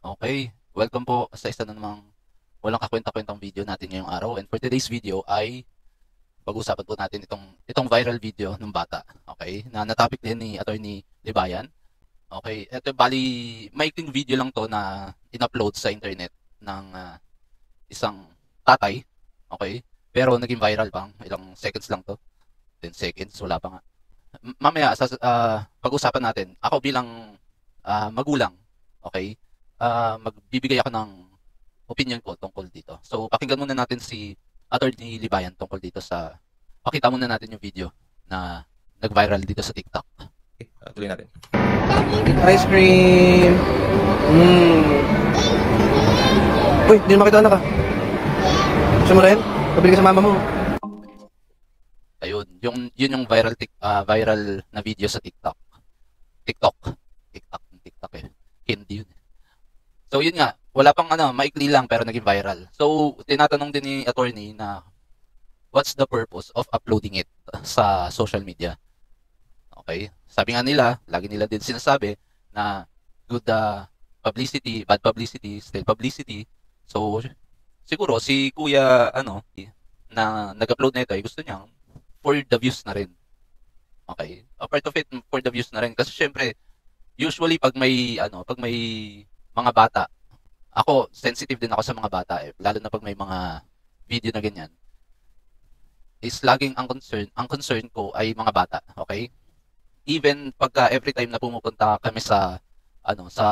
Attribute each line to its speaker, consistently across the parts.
Speaker 1: Okay, welcome po sa isa na namang walang kakwenta-kwentang video natin ngayong araw. And for today's video ay pag-usapan po natin itong viral video ng bata. Okay, na na-topic din ni Attorney Libayan. Okay, ito bali maikling video lang to na in-upload sa internet ng isang tatay. Okay, pero naging viral pang ilang seconds lang to. 10 seconds, wala pa nga. Mamaya pag-usapan natin. Ako bilang magulang, okay, magbibigay ako ng opinion ko tungkol dito. So, pakinggan muna natin si Attorney Libayan tungkol dito pakita muna natin yung video na nag-viral dito sa TikTok.
Speaker 2: Okay, tuloy natin.
Speaker 3: Ice cream. Uy, hindi na makita anak ka. Gusto mo rin? Pabili ka sa mama mo.
Speaker 1: Ayun, yun yung viral na video sa TikTok. TikTok eh. Hindi yun. So yun nga, wala pang maikli lang pero naging viral. So tinatanong din ni attorney na what's the purpose of uploading it sa social media? Okay? Sabi nga nila, lagi nila din sinasabi na good publicity, bad publicity, still publicity. So siguro si Kuya na nag-upload na ito ay gusto niya for the views na rin. Okay? A part of it for the views na rin kasi syempre usually pag may mga bata, ako sensitive din ako sa mga bata eh, lalo na pag may mga video na ganyan. Is laging ang concern ko ay mga bata, okay? Even pagka every time na pumupunta kami sa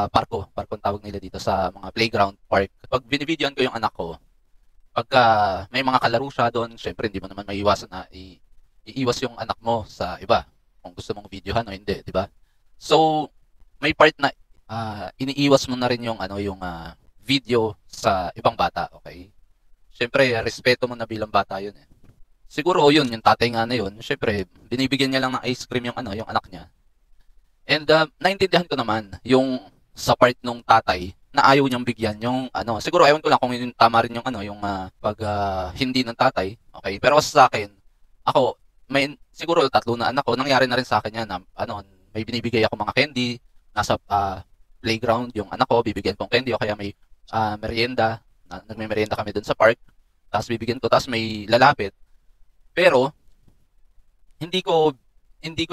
Speaker 1: parkong tawag nila dito sa mga playground park, pag binibidyoan ko yung anak ko, pagka may mga kalaro siya doon, syempre hindi mo naman maiiwasan na iiwas yung anak mo sa iba kung gusto mong videohan o hindi, di ba? So, may part na iniiwas mo na rin yung video sa ibang bata, okay? Syempre, respeto mo na bilang bata 'yun eh. Siguro yun, yung tatay nga na yun, syempre, binibigyan niya lang ng ice cream yung yung anak niya. And naintindihan ko naman yung sa part nung tatay na ayaw niyang bigyan yung siguro ewan ko lang kung yung tama rin yung yung pag hindi ng tatay, okay? Pero sa akin, ako siguro tatlo na anak ko, nangyari na rin sa akin yan na may binibigay ako mga candy nasa playground yung anak ko, bibigyan kong candy o kaya may merienda, nagme-merienda kami dun sa park, tapos bibigyan ko, tapos may lalapit. Pero hindi ko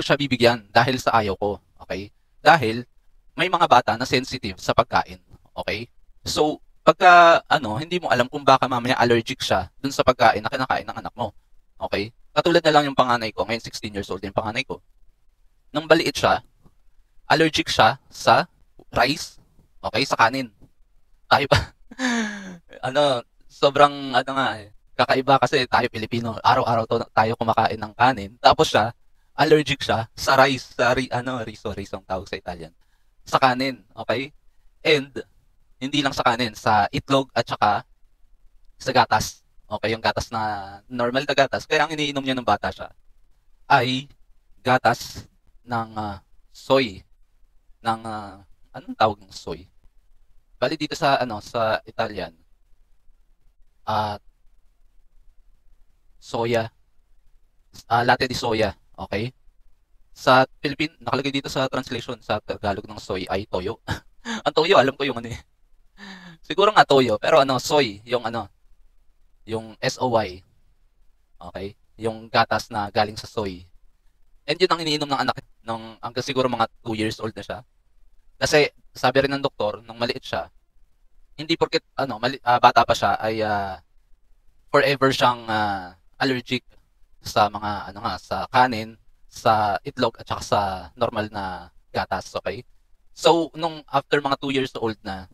Speaker 1: siya bibigyan dahil sa ayaw ko, okay? Dahil may mga bata na sensitive sa pagkain, okay? So, pagka hindi mo alam kung baka mamaya allergic siya dun sa pagkain na kinakain ng anak mo, okay? Katulad na lang yung panganay ko, ngayon 16 years old yung panganay ko. Nang baliit siya, allergic siya sa rice, okay, sa kanin. Tayo pa, sobrang nga eh, kakaiba kasi tayo Pilipino, araw-araw tayo kumakain ng kanin, tapos siya, allergic siya sa rice, riso ang tawag sa Italian, sa kanin, okay? And, hindi lang sa kanin, sa itlog at saka sa gatas, okay, yung gatas na normal na gatas, kaya ang iniinom niya ng bata siya, ay gatas ng soy, ng anong tawag ng soy? Bali dito sa Italian, soya, latte di soya, okay? Sa Philippine, nakalagay dito sa translation sa Tagalog ng soy ay toyo. Ang toyo, alam ko yung siguro nga toyo, pero soy, yung SOY, okay? Yung gatas na galing sa soy. And yun ang iniinom ng anak hanggang siguro mga 2 years old na siya. Kasi sabi rin ng doktor, nung maliit siya, hindi porket bata pa siya ay forever siyang allergic sa mga sa kanin, sa itlog at saka sa normal na gatas, okay? So nung after mga 2 years old na,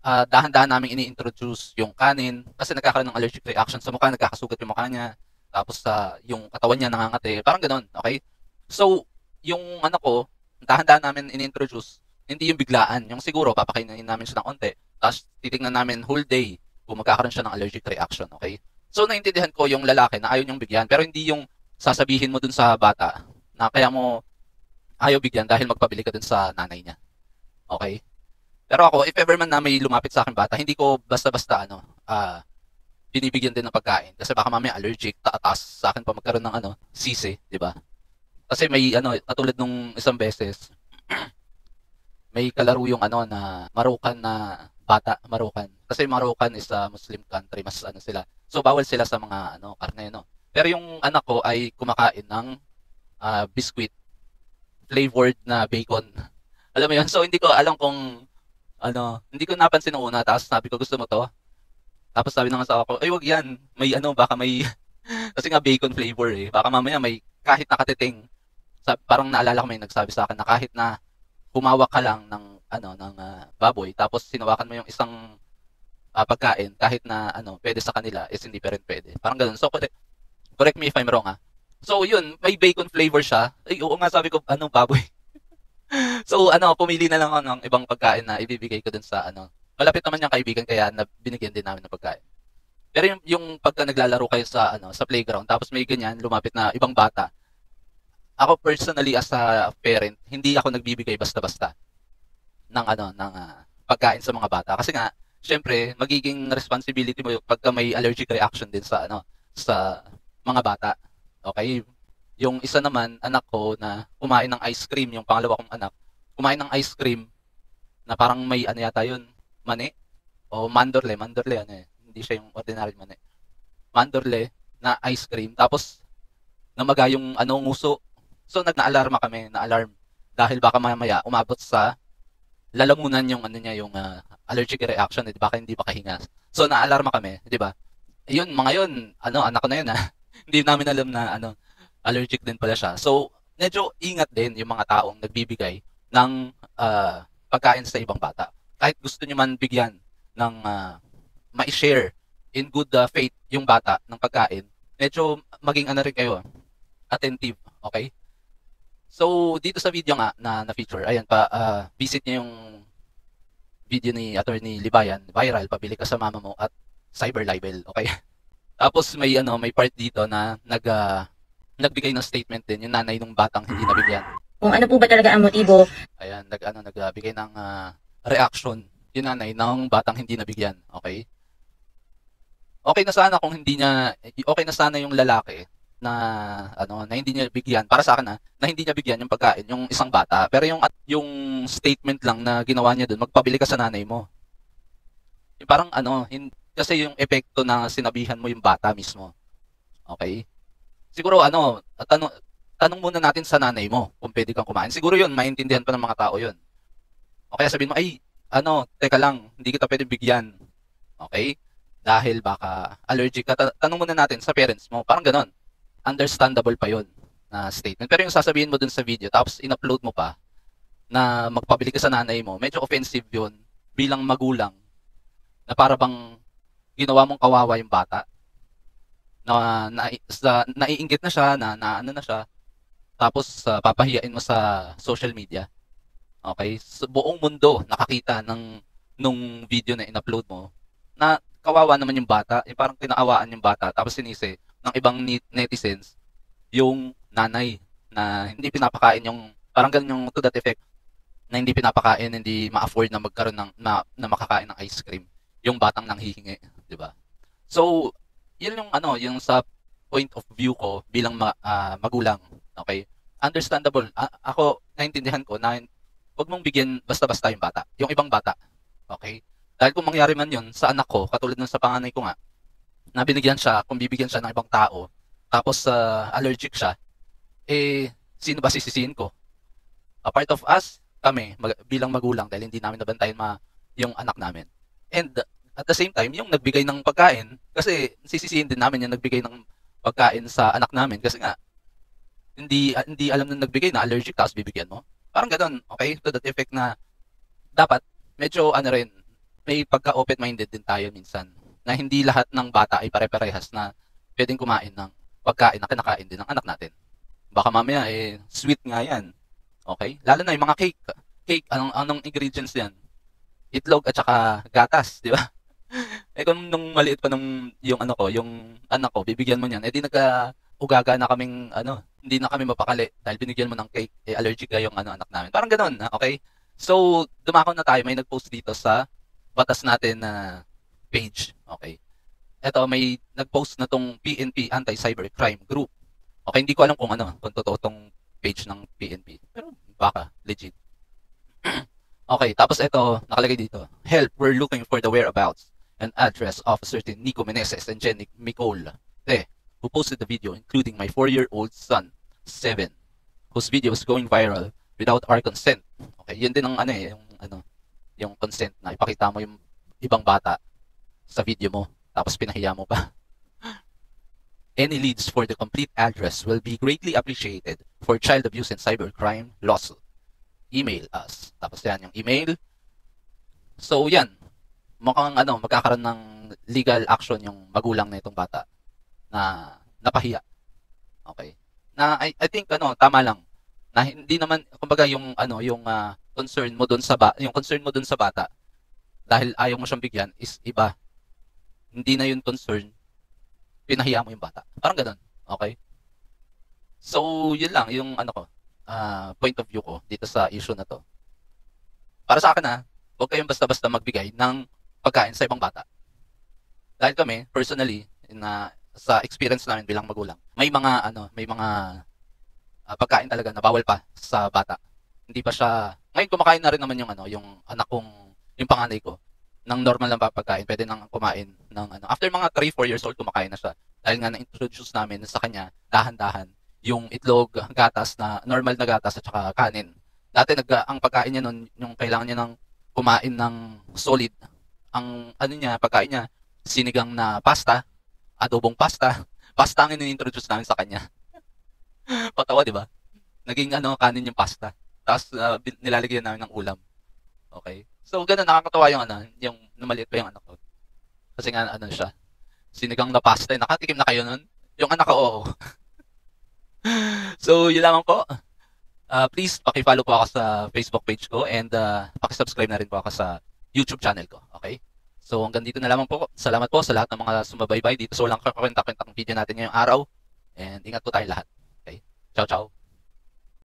Speaker 1: dahan-dahan namin ini-introduce yung kanin kasi nagkakaroon ng allergic reaction sa mukha, nagkakasugat yung mukha niya, tapos yung katawan niya nangangati, parang ganoon, okay? So yung anak ko, dahan-dahan namin ini-introduce, hindi yung biglaan, yung siguro papakainin namin siya ng onte, tapos titingnan namin whole day kung magkakaroon siya ng allergic reaction, okay? So naintindihan ko yung lalaki na ayaw niyang bigyan, pero hindi yung sasabihin mo dun sa bata na kaya mo ayaw bigyan dahil magpabili ka dun sa nanay niya, okay? Pero ako, if ever man na may lumapit sa akin bata, hindi ko basta-basta binibigyan din ng pagkain kasi baka mamaya allergic, taas sa akin pa magkaroon ng sisi, di ba? Kasi may katulad nung isang beses, may kalaro yung ano na Marocan na bata, Marocan. Kasi Marocan is a Muslim country, mas ano sila. So bawal sila sa mga ano karne no. Pero yung anak ko ay kumakain ng biscuit flavored na bacon. Alam mo yun? So hindi ko alam kung ano, hindi ko napansin nung una tapos sabi ko gusto mo to? Tapos sabi ng asawa ko, ay wag yan. May ano, baka may kasi nga bacon flavor eh. Baka mamaya may kahit nakatiting. Parang naalala ko may nagsabi sa akin na kahit na humawak ka lang ng ano ng baboy tapos sinawakan mo yung isang pagkain kahit na ano pwede sa kanila is hindi pa rin pwede. Parang ganoon. So correct me if I'm wrong. So yun, may bacon flavor siya. Ay oo nga sabi ko ano baboy. So ano, pumili na lang ako ng ibang pagkain na ibibigay ko dun sa ano. Malapit naman yung kaibigan kaya binigyan din namin ng pagkain. Pero yung pagka naglalaro kayo sa ano sa playground tapos may ganyan lumapit na ibang bata. Ako personally as a parent, hindi ako nagbibigay basta-basta ng ano ng pagkain sa mga bata kasi nga syempre magiging responsibility mo pagka may allergic reaction din sa ano sa mga bata. Okay? Yung isa naman anak ko na kumain ng ice cream, yung pangalawa kong anak, kumain ng ice cream na parang may ano yata yun, mani o mandorle ano eh. Hindi siya yung ordinary mani. Mandorle na ice cream tapos namaga yung ano nguso. So nag-naalarma kami, na-alarm dahil baka mamaya umabot sa lalamunan yung ano niya yung allergic reaction, eh, baka hindi makahinga. So naalarma kami, 'di ba? Yun, mga yun, ano anak ko na yun hindi namin alam na ano allergic din pala siya. So medyo ingat din yung mga taong nagbibigay ng pagkain sa ibang bata. Kahit gusto niyo man bigyan ng ma-share in good faith yung bata ng pagkain, medyo maging ano rin kayo, attentive, okay? So, dito sa video nga na feature, ayan pa, visit niyo yung video ni Attorney Libayan, viral, pabili ka sa mama mo at cyber libel, okay? Tapos may ano, may part dito na nagbigay ng statement din yung nanay ng batang hindi nabigyan.
Speaker 2: Kung ano po ba talaga ang motibo?
Speaker 1: Ayan, nagbigay ng reaction yung nanay ng batang hindi nabigyan, okay? Okay na sana kung hindi niya, okay na sana yung lalaki na ano na hindi niya bigyan para sa akin na hindi niya bigyan yung pagkain yung isang bata, pero yung statement lang na ginawa niya doon, magpabili ka sa nanay mo, yung parang ano kasi yung epekto na sinabihan mo yung bata mismo, okay? Siguro ano tanong muna natin sa nanay mo kung pwede kang kumain, siguro yun maintindihan pa ng mga tao yun, okay? Sabihin mo ay ano teka lang hindi kita pwedeng bigyan, okay, dahil baka allergic ka. Tanong muna natin sa parents mo, parang ganon, understandable pa yun na statement. Pero yung sasabihin mo dun sa video tapos in-upload mo pa na magpabili ka sa nanay mo, medyo offensive yun bilang magulang, na para bang ginawa mong kawawa yung bata na naiinggit na siya na ano na siya, tapos papahiyain mo sa social media, okay? So, buong mundo nakakita nung video na in-upload mo na kawawa naman yung bata, parang kinaawaan yung bata tapos sinisi ng ibang netizens yung nanay na hindi pinapakain yung parang ganun yung to that effect na hindi pinapakain, hindi ma-afford na magkaroon ng na makakain ng ice cream yung batang nanghihingi, di ba? So yun yung ano yung sa point of view ko bilang magulang, okay? Understandable. Ako naintindihan ko na wag mong bigyan basta-basta yung bata, yung ibang bata, okay? Dahil kung mangyari man yun sa anak ko, katulad ng sa panganay ko nga, na binigyan siya, kung bibigyan siya ng ibang tao, tapos allergic siya, eh, sino ba sisisihin ko? A part of us, kami, bilang magulang, dahil hindi namin nabantayan yung anak namin. And at the same time, yung nagbigay ng pagkain, kasi sisisihin din namin yung nagbigay ng pagkain sa anak namin, kasi nga, hindi alam na nagbigay na allergic, tapos bibigyan mo. Parang ganun, okay? To that effect na, dapat, medyo ano rin, may pagka-open-minded din tayo minsan na hindi lahat ng bata ay pare-parehas na pwedeng kumain ng pagkain na kinakain din ng anak natin. Baka mamaya sweet nga yan. Okay? Lalo na yung mga cake. Cake, anong ingredients yan? Itlog at saka gatas, di ba? Kung nung maliit pa yung anak ko, bibigyan mo niyan, di nagka-ugaga na kaming hindi na kami mapakali dahil binigyan mo ng cake, allergic ka yung anak namin. Parang ganoon, okay? So, dumako na tayo, may nag-post dito sa batas natin na page, okay? Ito, may nag-post na tong PNP Anti-Cybercrime Group. Okay, hindi ko alam kung totoo tong page ng PNP. Pero baka, legit. Okay, tapos ito, nakalagay dito. Help, we're looking for the whereabouts and address of a certain Nico Meneses and Jenny Micol, who posted the video including my 4-year-old son, 7, whose video is going viral without our consent. Okay, yun din ang yung consent na ipakita mo yung ibang bata sa video mo, tapos pinahiya mo pa. Any leads for the complete address will be greatly appreciated for child abuse and cybercrime lawsuit. Email us. Tapos yan, yung email. So yan, mukhang magkakaroon ng legal action yung magulang na itong bata na napahiya. Okay. Na I think tama lang na hindi naman kumbaga yung concern mo doon sa bata dahil ayaw mo siyang bigyan is iba. Hindi na yung concern, pinahiya mo yung bata. Parang ganoon. Okay? So, yun lang yung point of view ko dito sa issue na to. Para sa akin huwag kayong basta-basta magbigay ng pagkain sa ibang bata. Dahil kami, personally, sa experience namin bilang magulang, may mga pagkain talaga na bawal pa sa bata. Hindi pa siya, ngayon kumakain na rin naman yung anak kong, yung panganay ko, ng normal na pagkain, pwede nang kumain ng after mga 3-4 years old kumakain na siya. Dahil nga na-introduce namin sa kanya, dahan-dahan, yung itlog, gatas na normal na gatas at saka kanin. Dati ang pagkain niya noon, yung kailangan niya ng kumain ng solid. Ang pagkain niya, sinigang na pasta, adobong pasta. Pasta ang ini-introduce namin sa kanya. Patawa, di ba? Naging kanin yung pasta. Tapos nilalagyan namin ng ulam. Okay? So ganun, nakakatawa yung maliit pa yung anak ko. Kasi nga siya, sinigang na pasta. Nakatikim na kayo nun? Yung anak ko, oo. So, yun lamang po. Please, paki-follow po ako sa Facebook page ko and paki-subscribe na rin po ako sa YouTube channel ko. Okay? So, hanggang dito na lamang po. Salamat po sa lahat ng mga sumabaybay dito sa walang kakwenta-kwentang video natin ngayong araw. And ingat po tayong lahat. Okay? Ciao, ciao.